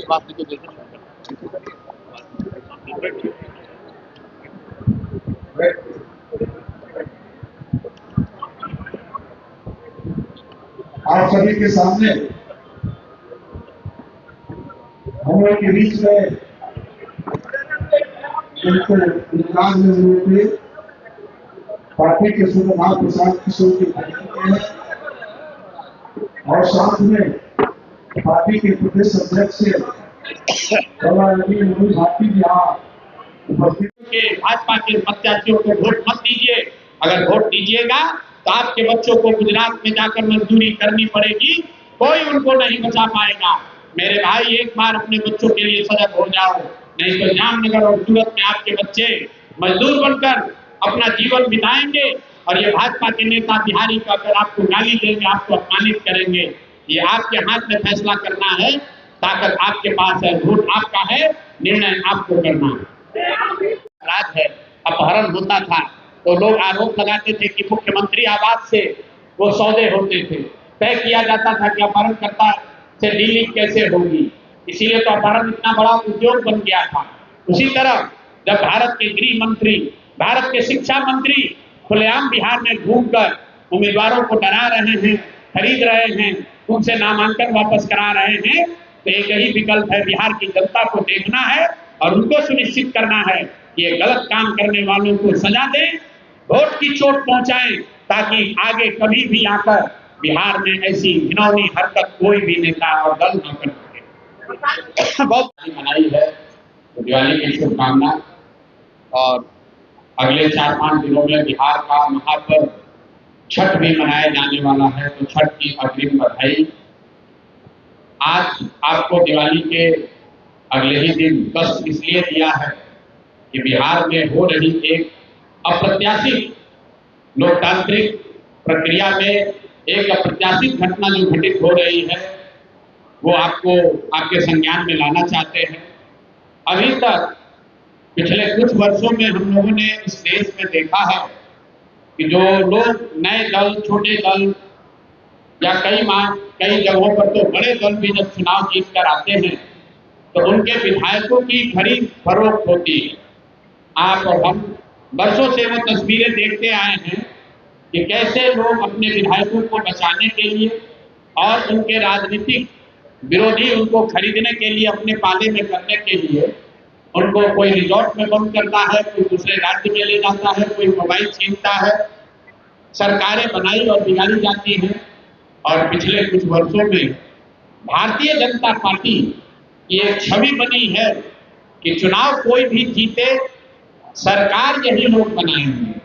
आप सभी के सामने हम लोग के बीच में इनको इजलास में हुए थे पार्टी के सुप्रभात प्रसाद किशोर के हैं और साथ में पार्टी के प्रदेश अध्यक्ष भारती यहाँ उपस्थित के भाजपा के प्रत्याशियों को वोट मत दीजिए। अगर वोट दीजिएगा तो आपके बच्चों को गुजरात में जाकर मजदूरी करनी पड़ेगी, कोई उनको नहीं बचा पाएगा। मेरे भाई एक बार अपने बच्चों के लिए सजग हो जाओ, नहीं तो जामनगर और सूरत में आपके बच्चे मजदूर बनकर अपना जीवन बिताएंगे और ये भाजपा के नेता बिहारी का अगर आपको गाली देंगे, आपको अपमानित करेंगे। ये आपके हाथ में फैसला करना है, ताकत आपके पास है, वोट आपका है, निर्णय आपको करना है। राज है, अपहरण होता था तो लोग आरोप लगाते थे कि मुख्यमंत्री आवास से वो सौदे होते थे, तय किया जाता था कि अपहरणकर्ता से डीलिंग कैसे होगी, इसीलिए तो अपहरण इतना बड़ा उद्योग बन गया था। उसी तरह जब भारत के गृह मंत्री, भारत के शिक्षा मंत्री खुलेआम बिहार में घूमकर उम्मीदवारों को डरा रहे हैं, खरीद रहे हैं, उनसे नामांकन वापस करा रहे हैं, तो एक ही विकल्प है, बिहार की जनता को देखना है और उनको सुनिश्चित करना है कि ये गलत काम करने वालों को सजा दें, वोट की चोट पहुंचाएं, ताकि आगे कभी भी आकर बिहार में ऐसी घिनौनी हरकत कोई भी नेता और दल न कर सके। बहुत मनाई है, तो दिवाली की शुभकामना। और अगले 4-5 दिनों में बिहार का महापर्व छठ भी मनाया जाने वाला है, तो छठ की अग्रिम बधाई। आज आपको दिवाली के अगले ही दिन कष्ट इसलिए दिया है कि बिहार में हो रही एक अप्रत्याशित लोकतांत्रिक प्रक्रिया में एक अप्रत्याशित घटना जो घटित हो रही है, वो आपको आपके संज्ञान में लाना चाहते हैं। अभी तक पिछले कुछ वर्षों में हम लोगों ने इस देश में देखा है कि जो लोग नए दल, छोटे दल या कई जगहों पर तो बड़े दल भी जब चुनाव जीत कर आते हैं तो उनके विधायकों की खरीद फरोख्त होती है। आप और हम वर्षों से वो तस्वीरें देखते आए हैं कि कैसे लोग अपने विधायकों को बचाने के लिए और उनके राजनीतिक विरोधी उनको खरीदने के लिए, अपने पाले में करने के लिए उनको कोई रिजॉर्ट में बंद करता है, कोई दूसरे राज्य में ले जाता है, कोई मोबाइल छीनता है, सरकारें बनाई और बिगाड़ी जाती हैं। और पिछले कुछ वर्षों में भारतीय जनता पार्टी की एक छवि बनी है कि चुनाव कोई भी जीते, सरकार यही लोग बनाएंगे।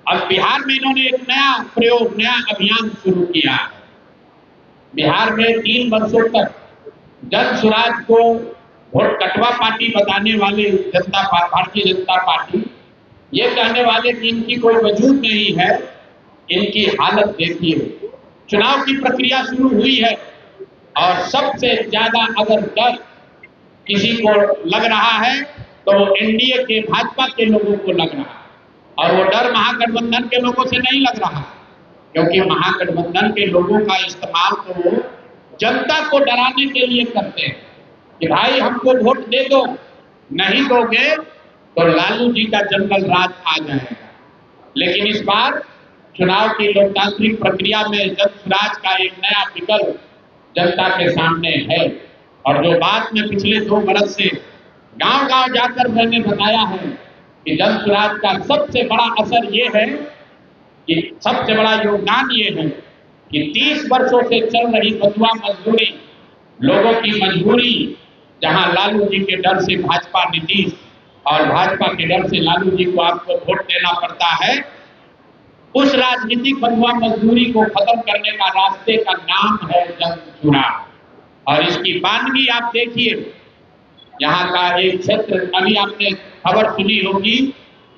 अब बिहार में इन्होंने एक नया प्रयोग, नया अभियान शुरू किया। बिहार में 3 वर्षों तक जन सुराज को वोट कटवा पार्टी बताने वाले भारतीय जनता पार्टी ये कहने वाले कि इनकी कोई वजूद नहीं है, इनकी हालत देखिए। चुनाव की प्रक्रिया शुरू हुई है और सबसे ज्यादा अगर डर किसी को लग रहा है तो वो एनडीए के, भाजपा के लोगों को लग रहा है। और वो डर महागठबंधन के लोगों से नहीं लग रहा, क्योंकि महागठबंधन के लोगों का इस्तेमाल तो वो जनता को डराने के लिए करते हैं कि भाई हमको वोट दे दो, नहीं दोगे तो लालू जी का जंगल राज आ जाएगा। लेकिन इस बार चुनाव की लोकतांत्रिक प्रक्रिया में जनसुराज का एक नया विकल्प जनता के सामने है। और जो बात में पिछले 2 बरस से गांव-गांव जाकर मैंने बताया है कि जनसुराज का सबसे बड़ा असर ये है कि सबसे बड़ा योगदान ये है कि 30 वर्षों से चल रही बंधुआ मजदूरी, लोगों की मजबूरी, जहां लालू जी के डर से भाजपा नीतीश और भाजपा के डर से लालू जी को आपको वोट देना पड़ता है, उस राजनीतिक बंधुआ मजदूरी को खत्म करने का रास्ते का नाम है जनसुराज। और इसकी बानगी आप देखिए, यहाँ का एक क्षेत्र, अभी आपने खबर सुनी होगी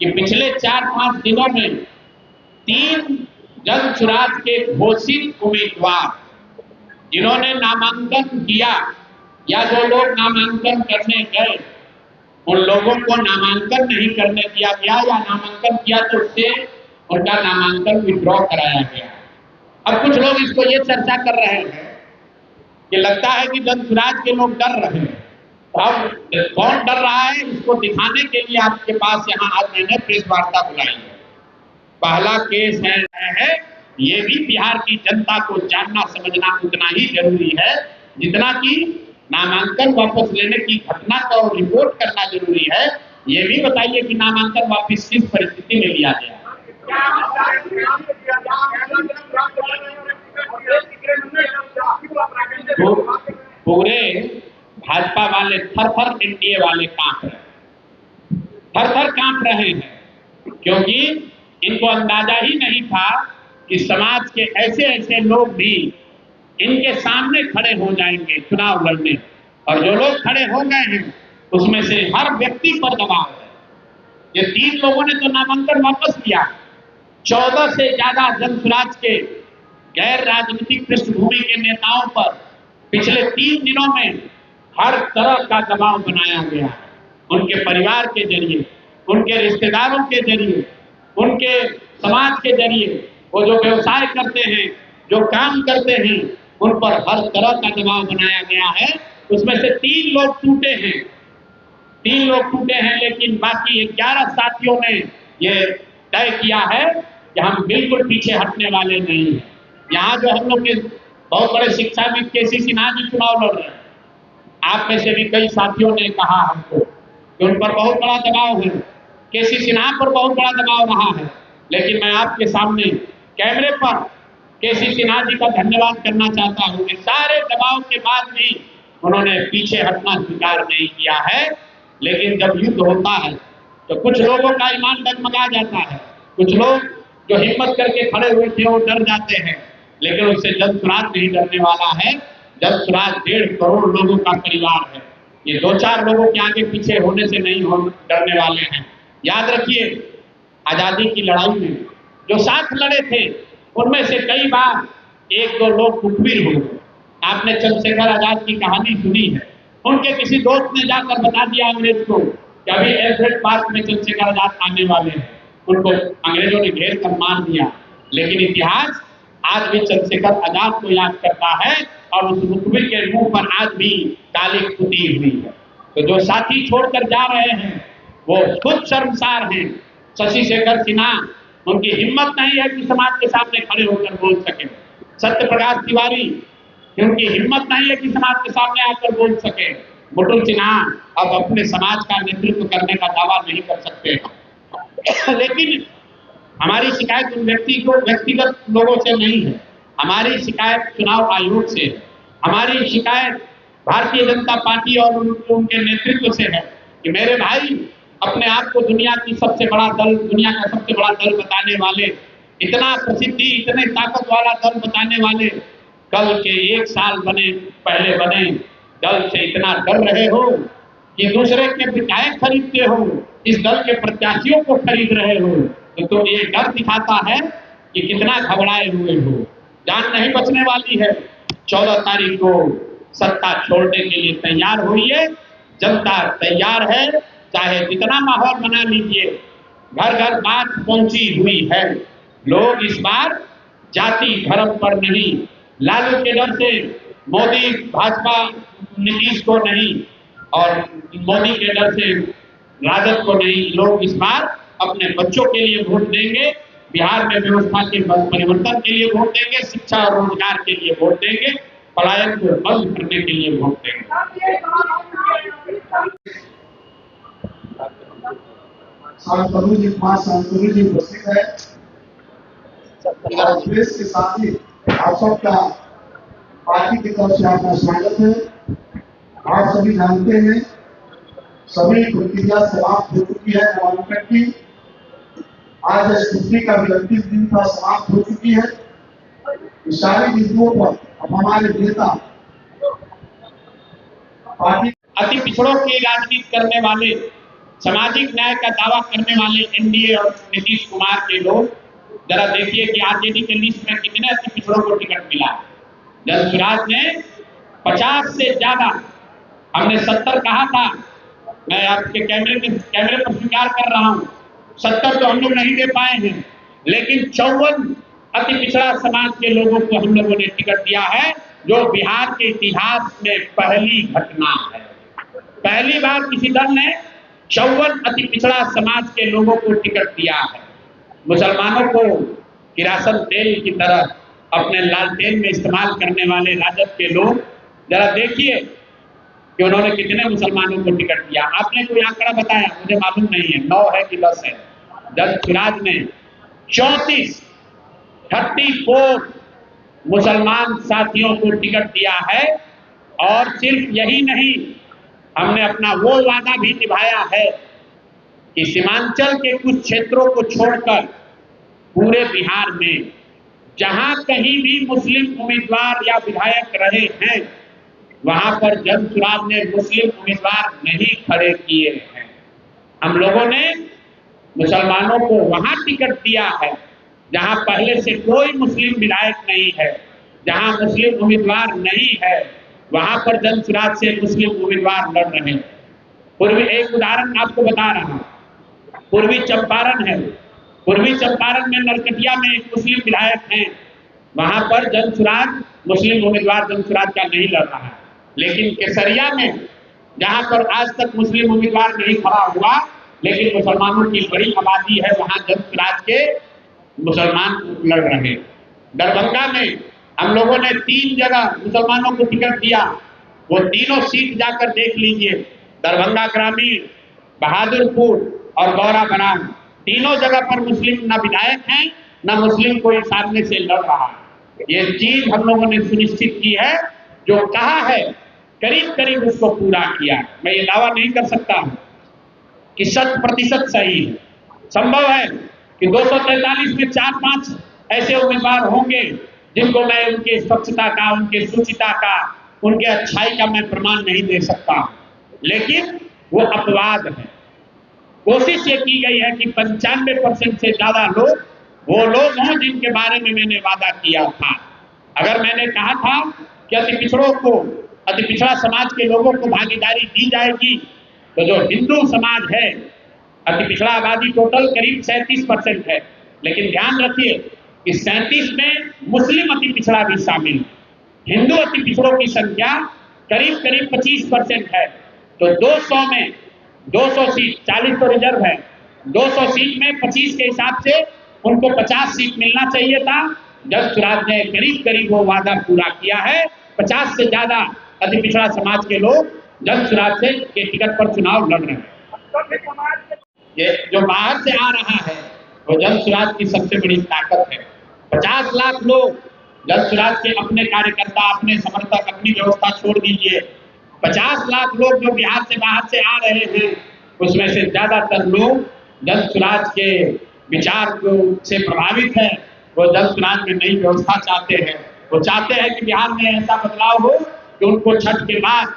कि पिछले 4-5 दिनों में 3 जनसुराज के घोषित उम्मीदवार जिन्होंने नामांकन किया या जो लोग नामांकन करने गए, उन लोगों को नामांकन नहीं करने दिया गया या नामांकन किया तो उससे उनका नामांकन विड्रॉ कराया गया। अब कुछ लोग इसको ये चर्चा कर रहे हैं कि लगता है कि जनसुराज के लोग डर रहे हैं। अब कौन डर रहा है इसको दिखाने के लिए आपके पास यहाँ आज मैंने प्रेस वार्ता बुलाई है। पहला केस है ये भी बिहार की जनता को जानना समझना उतना ही जरूरी है जितना कि नामांकन वापस लेने की घटना को रिपोर्ट करना जरूरी है। ये भी बताइए कि नामांकन वापस किस परिस्थिति में लिया गया। तो पूरे भाजपा वाले थर-थर एनडीए वाले कांप रहे हैं क्योंकि इनको अंदाजा ही नहीं था कि समाज के ऐसे ऐसे लोग भी इनके सामने खड़े हो जाएंगे चुनाव लड़ने, और जो लोग खड़े हो गए हैं उसमें से हर व्यक्ति पर दबाव है। ये 3 लोगों ने तो नामांकन वापस लिया। 14 से ज्यादा जनसुराज के गैर राजनीतिक पृष्ठभूमि के नेताओं पर पिछले 3 दिनों में हर तरह का दबाव बनाया गया। उनके परिवार के जरिए, उनके रिश्तेदारों के जरिए, उनके समाज के जरिए, वो जो व्यवसाय करते हैं, जो काम करते हैं, उन पर हर तरह का दबाव बनाया गया है। उसमें से 3 लोग टूटे हैं, लेकिन बाकी 11 साथियों ने ये तय किया है कि हम बिल्कुल पीछे हटने वाले नहीं हैं। यहाँ जो हम लोग के बहुत बड़े शिक्षाविद केसी सिन्हा जी चुनाव लड़ रहे हैं, आप में से भी कई साथियों ने कहा हमको कि उन पर बहुत बड़ा दबाव है, केसी सिन्हा पर बहुत बड़ा दबाव रहा है। लेकिन मैं आपके सामने कैमरे पर केसी सिन्हा जी का धन्यवाद करना चाहता हूँ कि सारे दबाव के बाद भी उन्होंने पीछे हटना स्वीकार नहीं किया है। लेकिन जब युद्ध होता है तो कुछ लोगों का ईमान डगमगा जाता है, कुछ लोग जो हिम्मत करके खड़े हुए थे वो डर जाते हैं, लेकिन उससे जनसुराज नहीं डरने वाला है। जनसुराज 1.5 करोड़ लोगों का परिवार है। ये 2-4 लोगों के आगे पीछे होने से नहीं डरने वाले हैं। याद रखिए, आजादी की लड़ाई में जो साथ लड़े थे उनमें से कई बार 1-2 लोग कुटवीर हुए। आपने चंद्रशेखर आजाद की कहानी सुनी है। उनके किसी दोस्त ने जाकर बता दिया अंग्रेज को कि अभी एल्फ्रेड पार्क में चंद्रशेखर आजाद आने वाले हैं। उनको अंग्रेजों ने घेर कर मार दिया। लेकिन इतिहास आज भी चंद्रशेखर आजाद को याद करता है और उस मुखबिर के मुंह पर आज भी कालिक पुती हुई है। तो जो साथी छोड़कर जा रहे हैं वो खुद शर्मसार हैं। शशि शेखर सिन्हा, उनकी हिम्मत नहीं है कि समाज के सामने खड़े होकर बोल सके। सत्य प्रकाश तिवारी, उनकी हिम्मत नहीं है कि समाज के सामने आकर बोल सके। मुटुल सिन्हा अब अपने समाज का नेतृत्व करने का दावा नहीं कर सकते। लेकिन हमारी शिकायत उन व्यक्तिगत लोगों से नहीं है, हमारी शिकायत चुनाव आयोग से है। हमारी शिकायत भारतीय जनता पार्टी और उनके नेतृत्व से है कि मेरे भाई, अपने आप को दुनिया का सबसे बड़ा दल बताने वाले, इतना प्रसिद्धि, इतने ताकत वाला दल बताने वाले, कल के 1 साल पहले बने दल से इतना डर रहे हो कि दूसरे के विधायक खरीदते हो, इस दल के प्रत्याशियों को खरीद रहे हो, तो ये डर दिखाता है कि कितना घबराए हुए हो। जान नहीं बचने वाली है। 14 तारीख को सत्ता छोड़ने के लिए तैयार होइए। जनता तैयार है, चाहे जितना माहौल बना लीजिए। घर घर बात पहुंची हुई है। लोग इस बार जाति धर्म पर नहीं, लालू के डर से मोदी भाजपा नीतीश को नहीं और मोदी के डर से राजद को नहीं, लोग इस बार अपने बच्चों के लिए वोट देंगे, बिहार में व्यवस्था के परिवर्तन के लिए वोट देंगे, शिक्षा और रोजगार के लिए वोट देंगे, पलायन को बंद करने के लिए वोट देंगे। सांसदों जी 5 सांसदों जी उपस्थित है और प्रेस के साथ ही आप सबका पार्टी की तरफ से आपका स्वागत है। आप सभी जानते हैं, सभी प्रक्रिया समाप्त हो चुकी है। नामांकन की आज स्कूटी का भी अंतिम दिन का समाप्त हो चुकी है। इस सारी बिंदुओं पर अब हमारे नेता पार्टी अति पिछड़ों की राजनीति करने वाले, सामाजिक न्याय का दावा करने वाले एनडीए और नीतीश कुमार के लोग, जरा देखिए कि आरजेडी के लिस्ट में कितने अति पिछड़ों को टिकट मिला। जनसुराज ने 50 से ज्यादा, हमने 70 कहा था, मैं आपके कैमरे पर स्वीकार कर रहा हूं, 70 तो हम लोग नहीं दे पाए हैं, लेकिन 54 अति पिछड़ा समाज के लोगों को हम लोगों ने टिकट दिया है। जो बिहार के इतिहास में पहली घटना है। पहली बार किसी दल ने 54 अति पिछड़ा समाज के लोगों को टिकट दिया है। मुसलमानों को किरासन तेल की तरह अपने लालटेन में इस्तेमाल करने वाले राजद के लोग, जरा देखिए कि उन्होंने कितने मुसलमानों को टिकट दिया। आपने कोई आंकड़ा बताया, मुझे मालूम नहीं है, 9 है कि 10 है। दलसुराज ने 34 मुसलमान साथियों को टिकट दिया है। और सिर्फ यही नहीं, हमने अपना वो वादा भी निभाया है कि सीमांचल के कुछ क्षेत्रों को छोड़कर पूरे बिहार में जहां कहीं भी मुस्लिम उम्मीदवार या विधायक रहे हैं, वहां पर दलसुराज ने मुस्लिम उम्मीदवार नहीं खड़े किए हैं। हम लोगों ने मुसलमानों को वहां टिकट दिया है जहां पहले से कोई मुस्लिम विधायक नहीं है, जहां मुस्लिम उम्मीदवार नहीं है, वहां पर दलसुराज से मुस्लिम उम्मीदवार लड़ रहे हैं। पूर्वी, एक उदाहरण आपको बता रहा हूं, पूर्वी चंपारण है। पूर्वी चंपारण में नरकटिया में एक मुस्लिम विधायक हैं, वहां पर दलसुराज मुस्लिम उम्मीदवार दलसुराज का नहीं लड़ रहा है। लेकिन केसरिया में, जहां पर आज तक मुस्लिम उम्मीदवार नहीं खड़ा हुआ, लेकिन मुसलमानों की बड़ी आबादी है, वहां दलसुराज के मुसलमान लड़ रहे हैं। दरभंगा में हम लोगों ने 3 जगह मुसलमानों को टिकट दिया, वो तीनों सीट जाकर देख लीजिए। दरभंगा ग्रामीण, बहादुरपुर और गौरा बरान, तीनों जगह पर मुस्लिम न विधायक हैं, न मुस्लिम कोई सामने से लड़ रहा है। ये चीज हम लोगों ने सुनिश्चित की है, जो कहा है करीब करीब उसको पूरा किया। मैं ये दावा नहीं कर सकता हूं कि 100% सही है। संभव है कि 243 में 4-5 ऐसे उम्मीदवार होंगे जिनको मैं उनके स्वच्छता का, उनके सुचिता का, उनके अच्छाई का मैं प्रमाण नहीं दे सकता, लेकिन वो अपवाद है। कोशिश ये की गई है कि 95% से ज्यादा लोग वो लोग हों जिनके बारे में मैंने वादा किया था। अगर मैंने कहा था कि अति पिछड़ों को, अति पिछड़ा समाज के लोगों को भागीदारी दी जाएगी, तो जो हिंदू समाज है, अति पिछड़ा आबादी टोटल करीब 37% है, लेकिन ध्यान रखिए कि 37 में मुस्लिम अति पिछड़ा भी शामिल है। हिंदू अति पिछड़ों की संख्या करीब करीब 25% है। तो 200 में 200 सीट, 40 तो रिजर्व है, 200 सीट में 25 के हिसाब से उनको 50 सीट मिलना चाहिए था। दलसुराज ने करीब करीब वो वादा पूरा किया है। 50 से ज्यादा अति पिछड़ा समाज के लोग दलसुराज से के टिकट पर चुनाव लड़ रहे हैं। ये जो बाहर से आ रहा है वो दलसुराज की सबसे बड़ी ताकत है। 50 लाख लोग दलसुराज के अपने कार्यकर्ता, अपने समर्थक, अपनी व्यवस्था छोड़ दीजिए, 50 लाख लोग जो बिहार से बाहर से आ रहे हैं, उसमें से ज्यादातर लोग दलसुराज के विचार को से प्रभावित है। वो दलसुराज में नई व्यवस्था चाहते हैं। वो चाहते हैं कि बिहार में ऐसा बदलाव हो कि उनको छठ के बाद,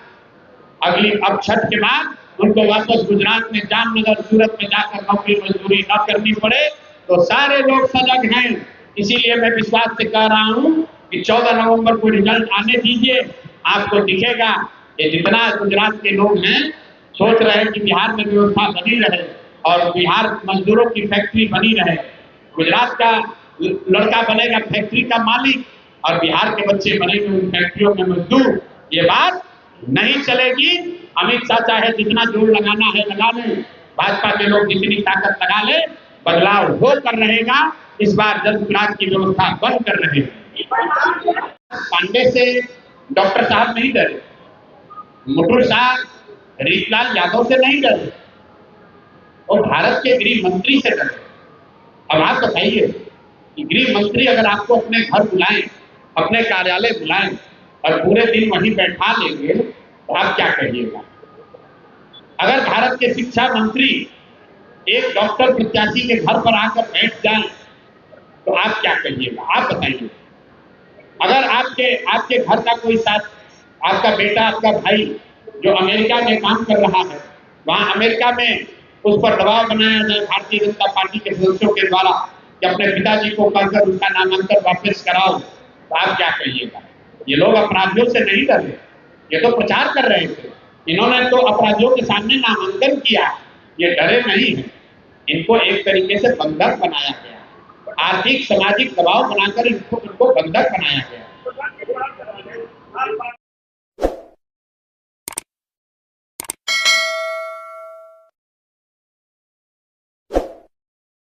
अब छठ के बाद उनको वापस गुजरात में, जामनगर, सूरत में जाकर नौकरी मजदूरी न करनी पड़े। तो सारे लोग सजग हैं। इसीलिए मैं विश्वास से कह रहा हूं कि 14 नवंबर को रिजल्ट आने दीजिए, आपको दिखेगा कि जितना गुजरात के लोग हैं सोच रहे हैं कि बिहार में व्यवस्था बनी रहे और बिहार मजदूरों की फैक्ट्री बनी रहे। गुजरात का लड़का बनेगा फैक्ट्री का मालिक और बिहार के बच्चे बनेंगे उन फैक्ट्रियों में मजदूर। ये बात नहीं चलेगी। अमित शाह चाहे जितना जोर लगाना है लगा ले, भाजपा के लोग जितनी ताकत लगा ले, बदलाव होकर रहेगा। इस बार दलसुराज की व्यवस्था बंद कर रहे हैं। पांडे से डॉक्टर साहब नहीं डरे, मुटुर साहब रीतलाल यादव से नहीं डरे, और भारत के गृह मंत्री से डरे। अब आप बताइए कि गृह मंत्री अगर आपको अपने घर बुलाएं, अपने कार्यालय बुलाएं और पूरे दिन वहीं बैठा लेंगे तो आप क्या कहिएगा? अगर भारत के शिक्षा मंत्री एक डॉक्टर प्रत्याशी के घर पर आकर बैठ जाएं तो आप क्या कहिएगा? आप बताइए। अगर आपके घर का कोई साथ, आपका बेटा, आपका भाई जो अमेरिका में काम कर रहा है, वहां अमेरिका में उस पर दबाव बनाया जाए भारतीय जनता पार्टी के सदस्यों के द्वारा कि अपने पिताजी को कहकर उसका नामांकन वापस कराओ, तो आप क्या कहिएगा? ये लोग अपराधियों से नहीं डर रहे, ये तो प्रचार कर रहे थे। इन्होंने तो अपराधियों के सामने नामांकन किया, ये डरे नहीं है। इनको एक तरीके से बंधक बनाया गया, आर्थिक सामाजिक दबाव बनाकर इनको बंधक बनाया गया।